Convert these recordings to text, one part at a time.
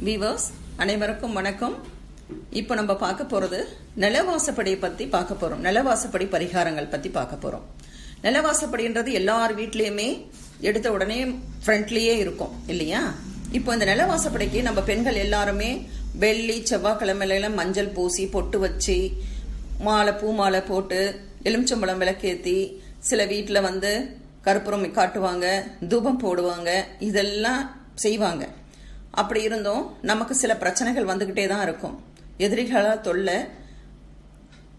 Viewers அனைவருக்கும் வணக்கம். இப்போ நம்ம பார்க்க போகிறது நிலவாசப்படியை பற்றி பார்க்க போகிறோம். நிலவாசப்படி பரிகாரங்கள் பற்றி பார்க்க போகிறோம். நிலவாசப்படின்றது எல்லார் வீட்லேயுமே எடுத்த உடனே ஃப்ரண்ட்லேயே இருக்கும் இல்லையா? இப்போ இந்த நிலவாசப்படிக்கு நம்ம பெண்கள் எல்லாருமே வெள்ளி செவ்வாய்க்கிழமையில மஞ்சள் பூசி பொட்டு வச்சு பூ மாலை போட்டு எலுமிச்சம்பழம் விளக்கேற்றி சில வீட்டில் கற்பூரம் காட்டுவாங்க, தூபம் போடுவாங்க, இதெல்லாம் செய்வாங்க. அப்படி இருந்தும் நமக்கு சில பிரச்சனைகள் வந்துக்கிட்டே தான் இருக்கும். எதிரிகளால் தொல்லை,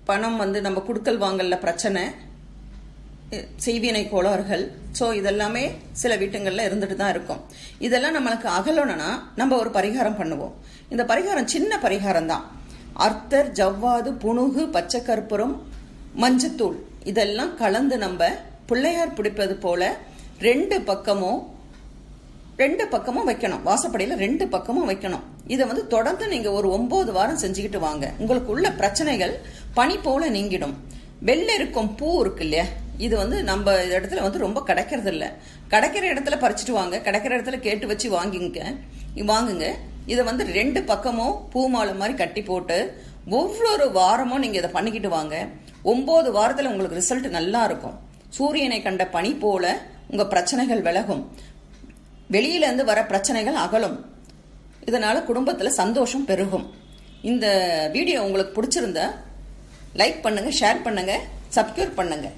பணம் நம்ம குடுக்கல் வாங்கல பிரச்சனை, செய்வினை கோளாறுகள், ஸோ இதெல்லாமே சில வீட்டுங்களில் இருந்துட்டு தான் இருக்கும். இதெல்லாம் நம்மளுக்கு அகலணும்னா நம்ம ஒரு பரிகாரம் பண்ணுவோம். இந்த பரிகாரம் சின்ன பரிகாரம் தான். அர்த்தர், ஜவ்வாது, புணுகு, பச்சை கற்பூரம், மஞ்சத்தூள் இதெல்லாம் கலந்து நம்ம பிள்ளையார் பிடிப்பது போல ரெண்டு பக்கமும் வைக்கணும். வாசப்படியில் ரெண்டு பக்கமும் வைக்கணும். இதை தொடர்ந்து நீங்க ஒரு 9 வாரம் செஞ்சுக்கிட்டு வாங்க. உங்களுக்கு உள்ள பிரச்சனைகள் பனி போல நீங்கிடும். வெள்ளை இருக்கும் பூ இருக்கு இல்லையா, இது நம்ம இடத்துல ரொம்ப கிடைக்கிறது இல்லை. கிடைக்கிற இடத்துல பறிச்சுட்டு வாங்க, கிடைக்கிற இடத்துல கேட்டு வச்சு வாங்குங்க. இதை ரெண்டு பக்கமும் பூ மாலை மாதிரி கட்டி போட்டு ஒவ்வொரு வாரமும் நீங்க இதை பண்ணிக்கிட்டு வாங்க. 9 வாரத்துல உங்களுக்கு ரிசல்ட் நல்லா இருக்கும். சூரியனை கண்ட பனி போல உங்க பிரச்சனைகள் விலகும். வெளியில இருந்து வர பிரச்சனைகள் அகலும். இதனால குடும்பத்துல சந்தோஷம் பெருகும். இந்த வீடியோ உங்களுக்கு பிடிச்சிருந்தா லைக் பண்ணுங்க, ஷேர் பண்ணுங்க, சப்ஸ்கிரைப் பண்ணுங்க.